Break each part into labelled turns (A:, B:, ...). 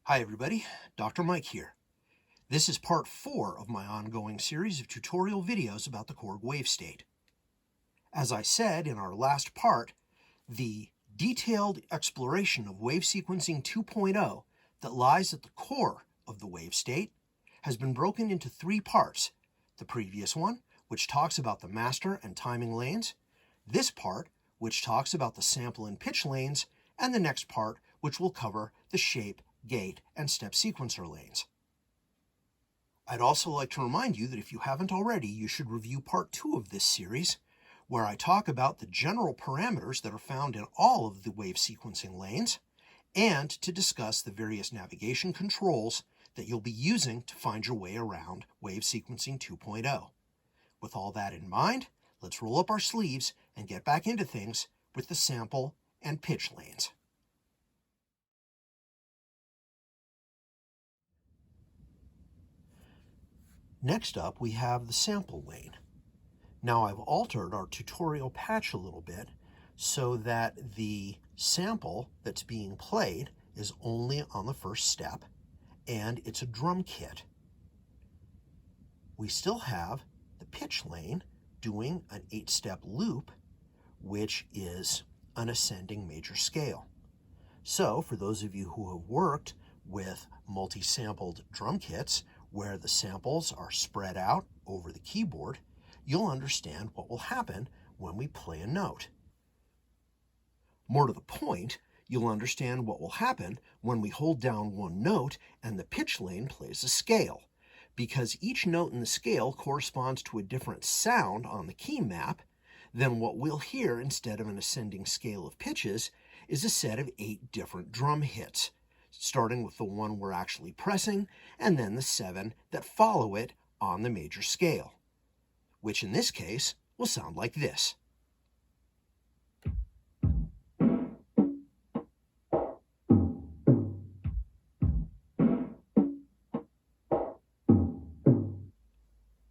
A: Hi everybody, Dr. Mike here. This is part 4 of my ongoing series of tutorial videos about the Korg Wavestate. As I said in our last part, the detailed exploration of wave sequencing 2.0 that lies at the core of the wavestate has been broken into 3 parts. The previous one, which talks about the master and timing lanes, this part, which talks about the sample and pitch lanes, and the next part, which will cover the shape, gate, and step sequencer lanes. I'd also like to remind you that if you haven't already, you should review part 2 of this series, where I talk about the general parameters that are found in all of the wave sequencing lanes, and to discuss the various navigation controls that you'll be using to find your way around wave sequencing 2.0. With all that in mind, let's roll up our sleeves and get back into things with the sample and pitch lanes. Next up, we have the sample lane. Now I've altered our tutorial patch a little bit so that the sample that's being played is only on the first step, and it's a drum kit. We still have the pitch lane doing an 8-step loop, which is an ascending major scale. So for those of you who have worked with multi-sampled drum kits where the samples are spread out over the keyboard, you'll understand what will happen when we play a note. More to the point, you'll understand what will happen when we hold down one note and the pitch lane plays a scale, because each note in the scale corresponds to a different sound on the key map. Then what we'll hear instead of an ascending scale of pitches is a set of 8 different drum hits, starting with the one we're actually pressing, and then the 7 that follow it on the major scale, which in this case will sound like this.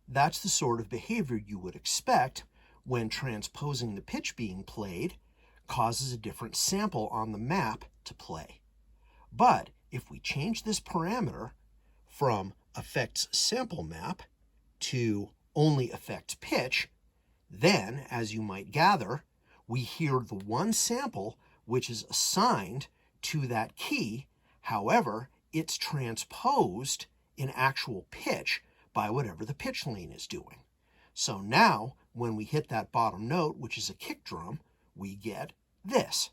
A: That's the sort of behavior you would expect when transposing the pitch being played causes a different sample on the map to play. But if we change this parameter from affects sample map to only affects pitch, then, as you might gather, we hear the one sample which is assigned to that key. However, it's transposed in actual pitch by whatever the pitch lane is doing. So now, when we hit that bottom note, which is a kick drum, we get this.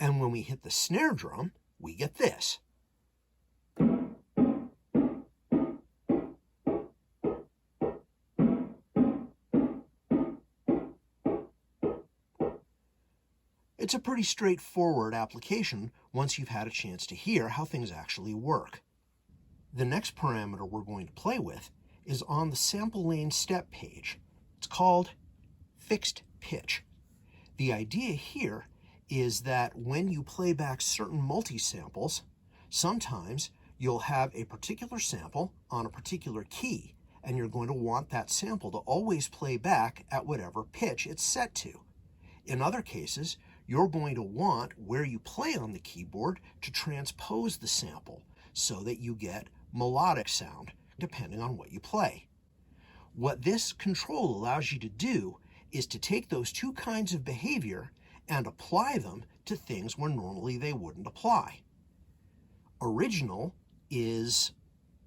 A: And when we hit the snare drum, we get this. It's a pretty straightforward application once you've had a chance to hear how things actually work. The next parameter we're going to play with is on the sample lane step page. It's called fixed pitch. The idea here is that when you play back certain multi-samples, sometimes you'll have a particular sample on a particular key, and you're going to want that sample to always play back at whatever pitch it's set to. In other cases, you're going to want where you play on the keyboard to transpose the sample so that you get melodic sound depending on what you play. What this control allows you to do is to take those two kinds of behavior and apply them to things where normally they wouldn't apply. Original is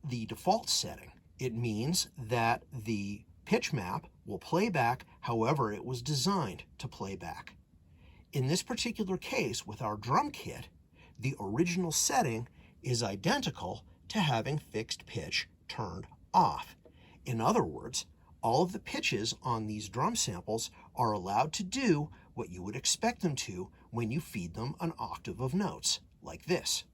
A: the default setting. It means that the pitch map will play back however it was designed to play back. In this particular case, with our drum kit, the original setting is identical to having fixed pitch turned off. In other words, all of the pitches on these drum samples are allowed to do what you would expect them to when you feed them an octave of notes, like this.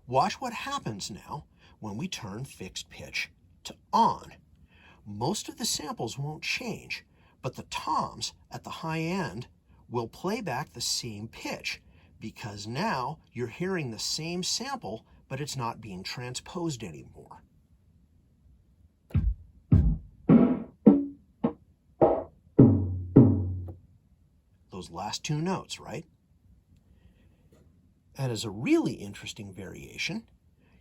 A: Watch what happens now when we turn fixed pitch to on. Most of the samples won't change, but the toms at the high end will play back the same pitch because now you're hearing the same sample, but it's not being transposed anymore. Those last two notes, right? And as a really interesting variation,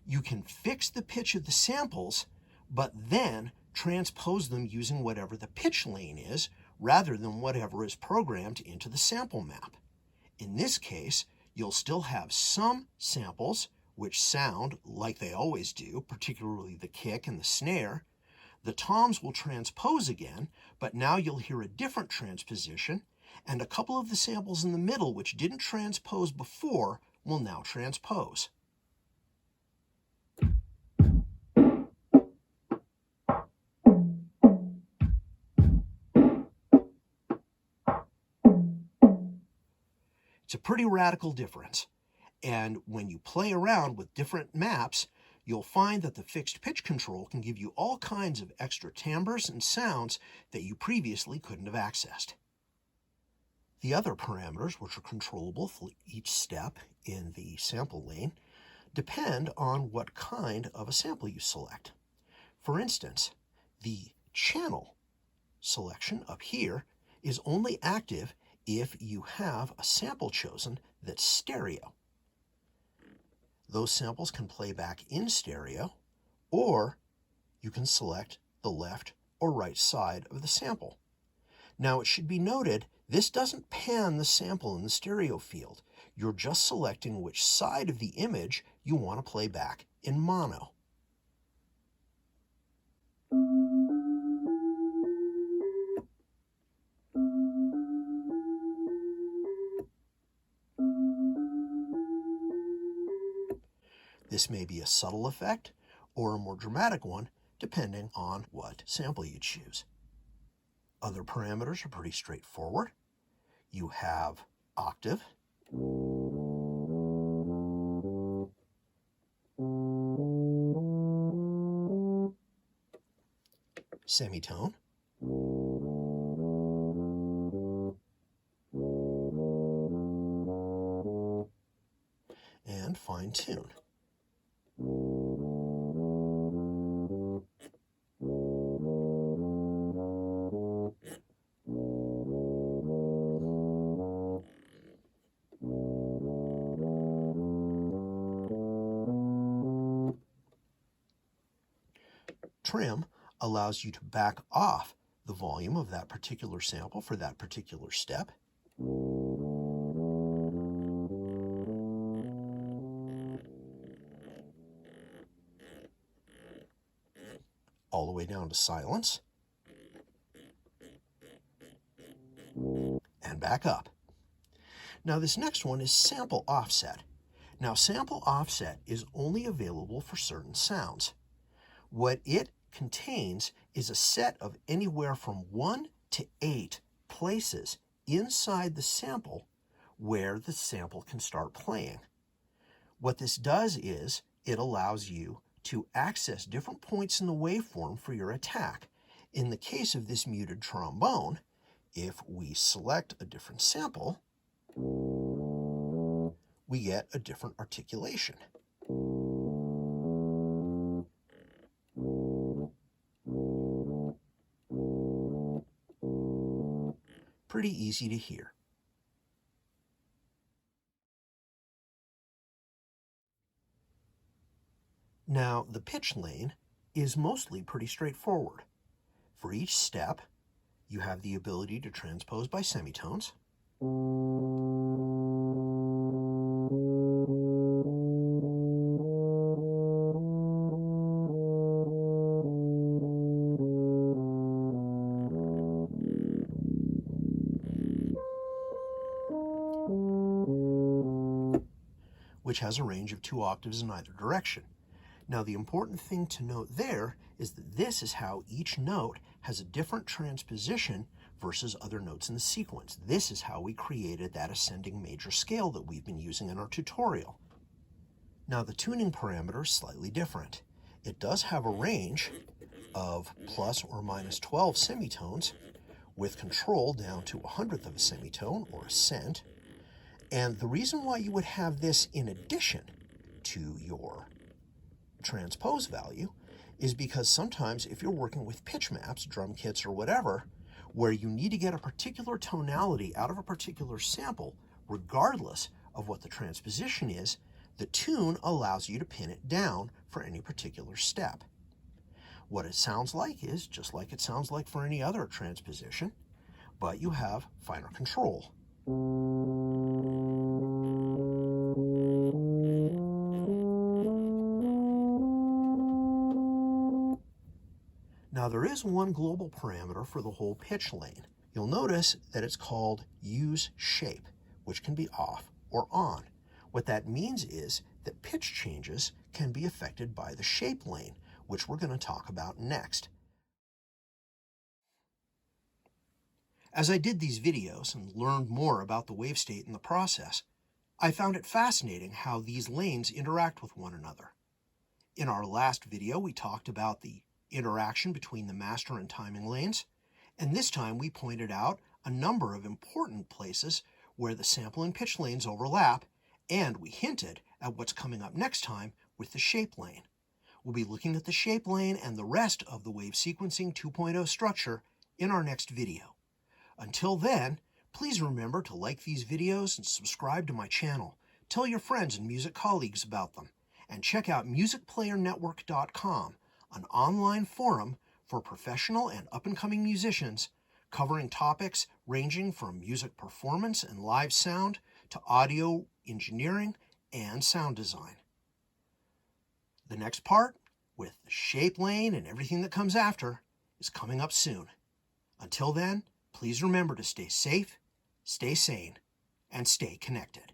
A: you can fix the pitch of the samples, but then transpose them using whatever the pitch lane is, rather than whatever is programmed into the sample map. In this case, you'll still have some samples which sound like they always do, particularly the kick and the snare. The toms will transpose again, but now you'll hear a different transposition, and a couple of the samples in the middle which didn't transpose before will now transpose. It's a pretty radical difference, and when you play around with different maps, you'll find that the fixed pitch control can give you all kinds of extra timbres and sounds that you previously couldn't have accessed. The other parameters, which are controllable for each step in the sample lane, depend on what kind of a sample you select. For instance, the channel selection up here is only active if you have a sample chosen that's stereo. Those samples can play back in stereo, or you can select the left or right side of the sample. Now, it should be noted, this doesn't pan the sample in the stereo field. You're just selecting which side of the image you want to play back in mono. This may be a subtle effect or a more dramatic one, depending on what sample you choose. Other parameters are pretty straightforward. You have octave, semitone, and fine tune. Trim allows you to back off the volume of that particular sample for that particular step. All the way down to silence. And back up. Now this next one is sample offset. Now sample offset is only available for certain sounds. What it contains is a set of anywhere from 1 to 8 places inside the sample where the sample can start playing. What this does is it allows you to access different points in the waveform for your attack. In the case of this muted trombone, if we select a different sample, we get a different articulation. Pretty easy to hear. Now, the pitch lane is mostly pretty straightforward. For each step, you have the ability to transpose by semitones. Which has a range of 2 octaves in either direction. Now, the important thing to note there is that this is how each note has a different transposition versus other notes in the sequence. This is how we created that ascending major scale that we've been using in our tutorial. Now, the tuning parameter is slightly different. It does have a range of plus or minus 12 semitones with control down to 1/100th of a semitone or a cent, And the reason why you would have this in addition to your transpose value is because sometimes if you're working with pitch maps, drum kits, or whatever, where you need to get a particular tonality out of a particular sample, regardless of what the transposition is, the tune allows you to pin it down for any particular step. What it sounds like is just like it sounds like for any other transposition, but you have finer control. Now there is one global parameter for the whole pitch lane. You'll notice that it's called use shape, which can be off or on. What that means is that pitch changes can be affected by the shape lane, which we're going to talk about next. As I did these videos and learned more about the wave state in the process, I found it fascinating how these lanes interact with one another. In our last video, we talked about the interaction between the master and timing lanes, and this time we pointed out a number of important places where the sample and pitch lanes overlap, and we hinted at what's coming up next time with the shape lane. We'll be looking at the shape lane and the rest of the Wave Sequencing 2.0 structure in our next video. Until then, please remember to like these videos and subscribe to my channel. Tell your friends and music colleagues about them, and check out musicplayernetwork.com, an online forum for professional and up-and-coming musicians covering topics ranging from music performance and live sound to audio engineering and sound design. The next part, with the shape lane and everything that comes after, is coming up soon. Until then, please remember to stay safe, stay sane, and stay connected.